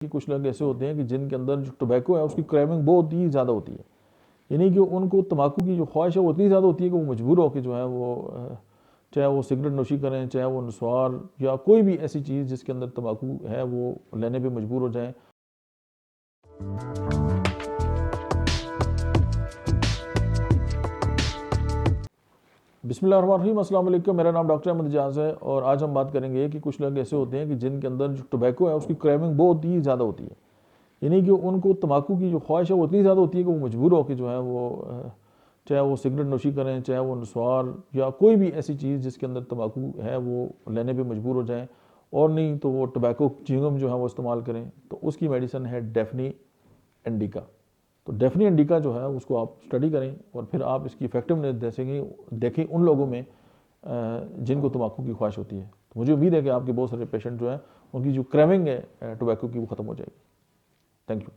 कि कुछ लोग ऐसे होते हैं कि जिनके अंदर जो टोबैको है उसकी क्रेविंग बहुत ही ज़्यादा होती है, यानी कि उनको तम्बाकू की जो ख्वाहिश है वो इतनी ज़्यादा होती है कि वो मजबूर होकर जो है वो चाहे वो सिगरेट नोशी करें, चाहे वो नस्वार या कोई भी ऐसी चीज़ जिसके अंदर तम्बाकू है वो लेने पे मजबूर हो जाएं। बिस्मिल्लाहिर्रहमानिर्रहीम, अस्सलाम वालेकुम। मेरा नाम डॉक्टर अहमद एजाज है और आज हम बात करेंगे कि कुछ लोग ऐसे होते हैं कि जिनके अंदर जो टोबैको है उसकी क्रेविंग बहुत ही ज़्यादा होती है, यानी कि उनको तम्बाकू की जो ख्वाहिश है वो इतनी ज़्यादा होती है कि वो मजबूर होकर जो है वो चाहे वो सिगरेट नोशी करें, चाहे वो नस्वार या कोई भी ऐसी चीज़ जिसके अंदर तम्बाकू है वो लेने पे मजबूर हो जाएं, और नहीं तो वो टोबैको च्युइंगम जो है वो इस्तेमाल करें। तो उसकी मेडिसिन है डेफनी इंडिका। तो डेफनी इंडिका जो है उसको आप स्टडी करें और फिर आप इसकी इफेक्टिवनेस देखें उन लोगों में जिनको तम्बाकू की ख्वाहिश होती है। तो मुझे उम्मीद है कि आपके बहुत सारे पेशेंट जो हैं उनकी जो क्रेविंग है टोबैको की वो ख़त्म हो जाएगी। Thank you.